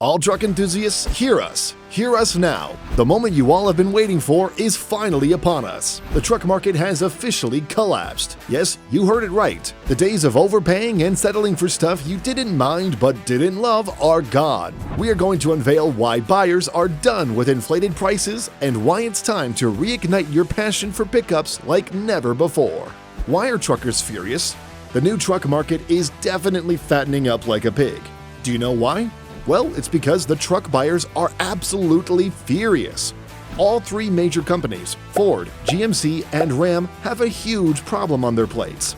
All truck enthusiasts, hear us. Hear us now. The moment you all have been waiting for is finally upon us. The truck market has officially collapsed. Yes, you heard it right. The days of overpaying and settling for stuff you didn't mind but didn't love are gone. We are going to unveil why buyers are done with inflated prices and why it's time to reignite your passion for pickups like never before. Why are truckers furious? The new truck market is definitely fattening up like a pig. Do you know why? Well, it's because the truck buyers are absolutely furious. All three major companies, Ford, GMC, and Ram, have a huge problem on their plates.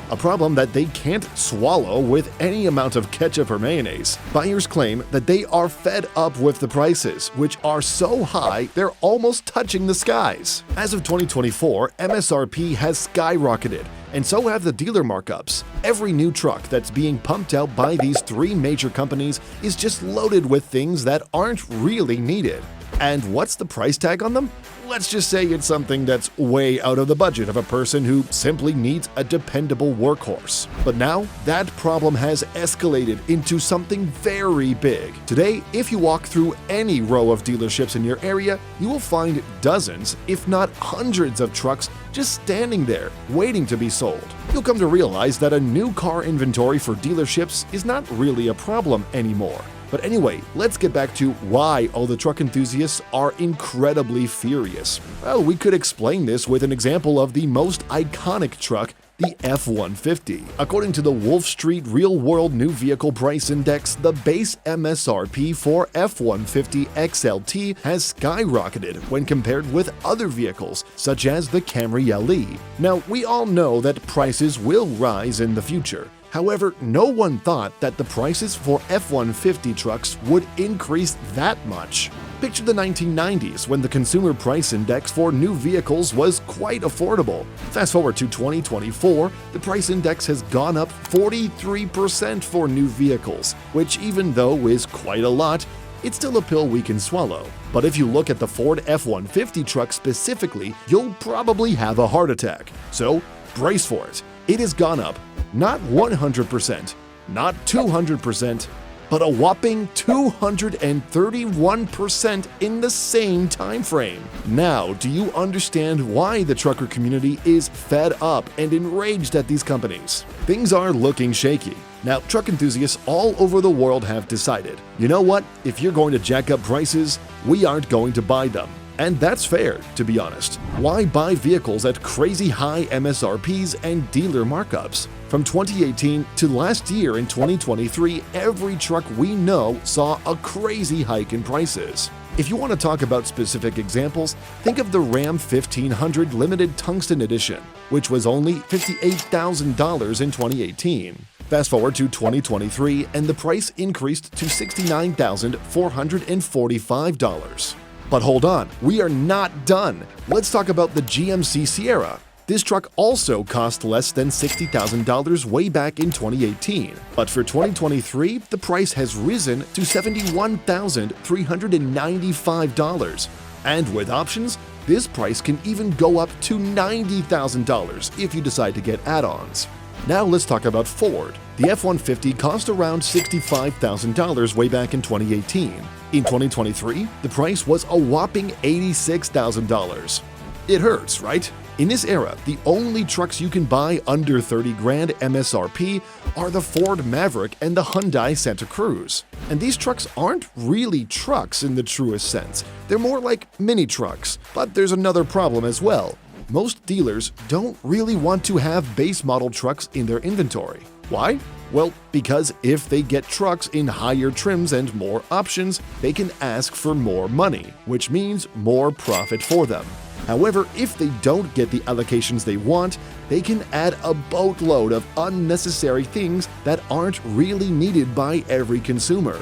A problem that they can't swallow with any amount of ketchup or mayonnaise. Buyers claim that they are fed up with the prices, which are so high they're almost touching the skies. As of 2024, MSRP has skyrocketed, and so have the dealer markups. Every new truck that's being pumped out by these three major companies is just loaded with things that aren't really needed. And what's the price tag on them? Let's just say it's something that's way out of the budget of a person who simply needs a dependable workhorse. But now, that problem has escalated into something very big. Today, if you walk through any row of dealerships in your area, you will find dozens, if not hundreds of trucks just standing there, waiting to be sold. You'll come to realize that a new car inventory for dealerships is not really a problem anymore. But anyway, let's get back to why all the truck enthusiasts are incredibly furious. Well, we could explain this with an example of the most iconic truck, the F-150. According to the Wolf Street Real World New Vehicle Price Index, the base MSRP for F-150 XLT has skyrocketed when compared with other vehicles, such as the Camry LE. Now, we all know that prices will rise in the future. However, no one thought that the prices for F-150 trucks would increase that much. Picture the 1990s when the Consumer Price Index for new vehicles was quite affordable. Fast forward to 2024, the price index has gone up 43% for new vehicles, which even though is quite a lot, it's still a pill we can swallow. But if you look at the Ford F-150 truck specifically, you'll probably have a heart attack. So brace for it. It has gone up not 100%, not 200%, but a whopping 231% in the same time frame. Now, do you understand why the trucker community is fed up and enraged at these companies? Things are looking shaky. Now, truck enthusiasts all over the world have decided, you know what, if you're going to jack up prices, we aren't going to buy them. And that's fair, to be honest. Why buy vehicles at crazy high MSRPs and dealer markups? From 2018 to last year in 2023, every truck we know saw a crazy hike in prices. If you want to talk about specific examples, think of the Ram 1500 Limited Tungsten Edition, which was only $58,000 in 2018. Fast forward to 2023, and the price increased to $69,445. But hold on, we are not done. Let's talk about the GMC Sierra. This truck also cost less than $60,000 way back in 2018. But for 2023, the price has risen to $71,395. And with options, this price can even go up to $90,000 if you decide to get add-ons. Now let's talk about Ford. The F-150 cost around $65,000 way back in 2018. In 2023, the price was a whopping $86,000. It hurts, right? In this era, the only trucks you can buy under 30 grand MSRP are the Ford Maverick and the Hyundai Santa Cruz. And these trucks aren't really trucks in the truest sense. They're more like mini trucks. But there's another problem as well. Most dealers don't really want to have base model trucks in their inventory. Why? Well, because if they get trucks in higher trims and more options, they can ask for more money, which means more profit for them. However, if they don't get the allocations they want, they can add a boatload of unnecessary things that aren't really needed by every consumer.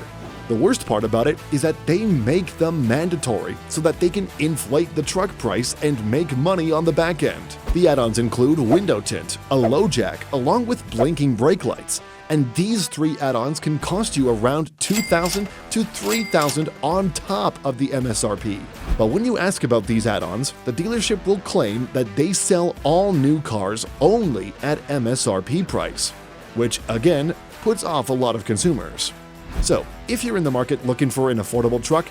The worst part about it is that they make them mandatory so that they can inflate the truck price and make money on the back end. The add-ons include window tint, a low jack, along with blinking brake lights. And these three add-ons can cost you around $2,000 to $3,000 on top of the MSRP. But when you ask about these add-ons, the dealership will claim that they sell all new cars only at MSRP price, which again puts off a lot of consumers. So, if you're in the market looking for an affordable truck,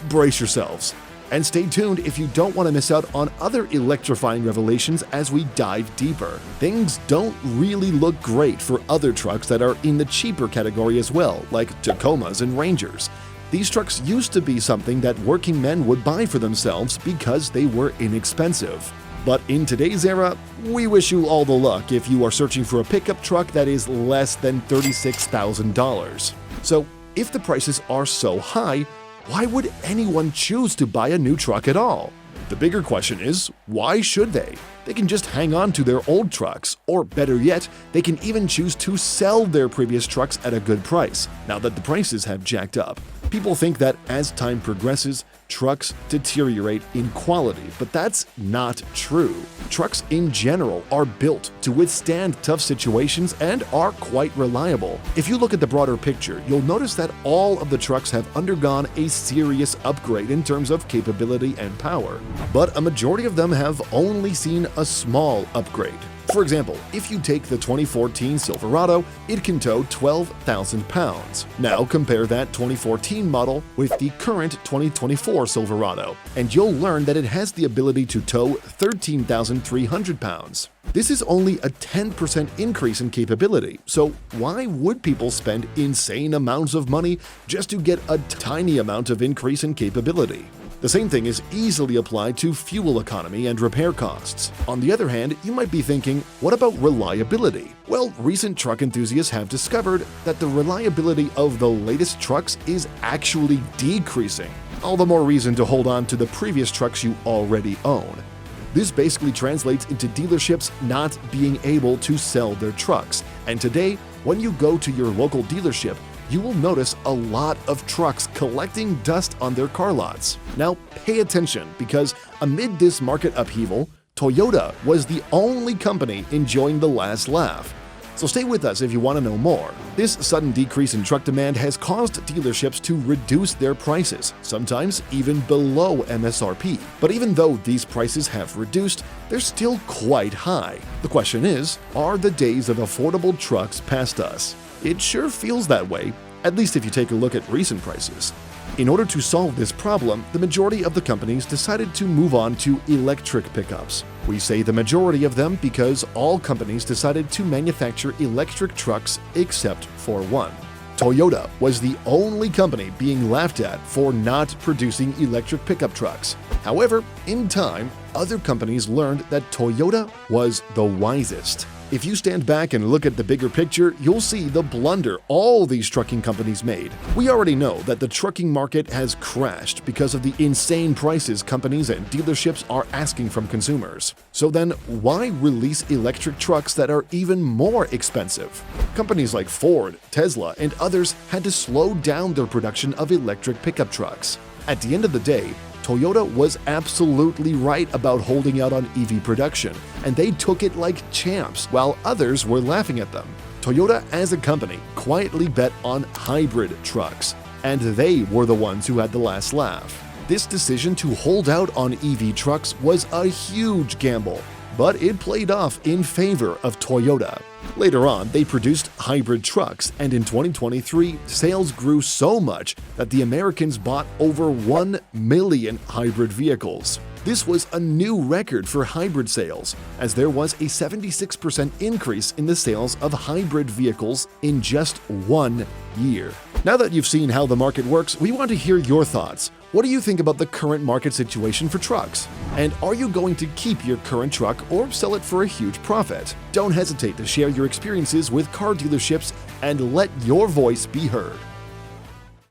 brace yourselves. And stay tuned if you don't want to miss out on other electrifying revelations as we dive deeper. Things don't really look great for other trucks that are in the cheaper category as well, like Tacomas and Rangers. These trucks used to be something that working men would buy for themselves because they were inexpensive. But in today's era, we wish you all the luck if you are searching for a pickup truck that is less than $36,000. So, if the prices are so high, why would anyone choose to buy a new truck at all? The bigger question is, why should they? They can just hang on to their old trucks, or better yet, they can even choose to sell their previous trucks at a good price, now that the prices have jacked up. People think that as time progresses, trucks deteriorate in quality, but that's not true. Trucks in general are built to withstand tough situations and are quite reliable. If you look at the broader picture, you'll notice that all of the trucks have undergone a serious upgrade in terms of capability and power, but a majority of them have only seen a small upgrade. For example, if you take the 2014 Silverado, it can tow 12,000 pounds. Now compare that 2014 model with the current 2024 Silverado, and you'll learn that it has the ability to tow 13,300 pounds. This is only a 10% increase in capability, so why would people spend insane amounts of money just to get a tiny amount of increase in capability? The same thing is easily applied to fuel economy and repair costs. On the other hand, you might be thinking, what about reliability? Well, recent truck enthusiasts have discovered that the reliability of the latest trucks is actually decreasing. All the more reason to hold on to the previous trucks you already own. This basically translates into dealerships not being able to sell their trucks. And today, when you go to your local dealership, you will notice a lot of trucks collecting dust on their car lots. Now, pay attention, because amid this market upheaval, Toyota was the only company enjoying the last laugh. So stay with us if you want to know more. This sudden decrease in truck demand has caused dealerships to reduce their prices, sometimes even below MSRP. But even though these prices have reduced, they're still quite high. The question is, are the days of affordable trucks past us? It sure feels that way, at least if you take a look at recent prices. In order to solve this problem, the majority of the companies decided to move on to electric pickups. We say the majority of them because all companies decided to manufacture electric trucks except for one. Toyota was the only company being laughed at for not producing electric pickup trucks. However, in time, other companies learned that Toyota was the wisest. If you stand back and look at the bigger picture, you'll see the blunder all these trucking companies made. We already know that the trucking market has crashed because of the insane prices companies and dealerships are asking from consumers. So then, why release electric trucks that are even more expensive? Companies like Ford, Tesla, and others had to slow down their production of electric pickup trucks. At the end of the day, Toyota was absolutely right about holding out on EV production, and they took it like champs while others were laughing at them. Toyota as a company quietly bet on hybrid trucks, and they were the ones who had the last laugh. This decision to hold out on EV trucks was a huge gamble, but it played off in favor of Toyota. Later on, they produced hybrid trucks, and in 2023, sales grew so much that the Americans bought over 1 million hybrid vehicles. This was a new record for hybrid sales, as there was a 76% increase in the sales of hybrid vehicles in just 1 year. Now that you've seen how the market works, we want to hear your thoughts. What do you think about the current market situation for trucks? And are you going to keep your current truck or sell it for a huge profit? Don't hesitate to share your experiences with car dealerships and let your voice be heard.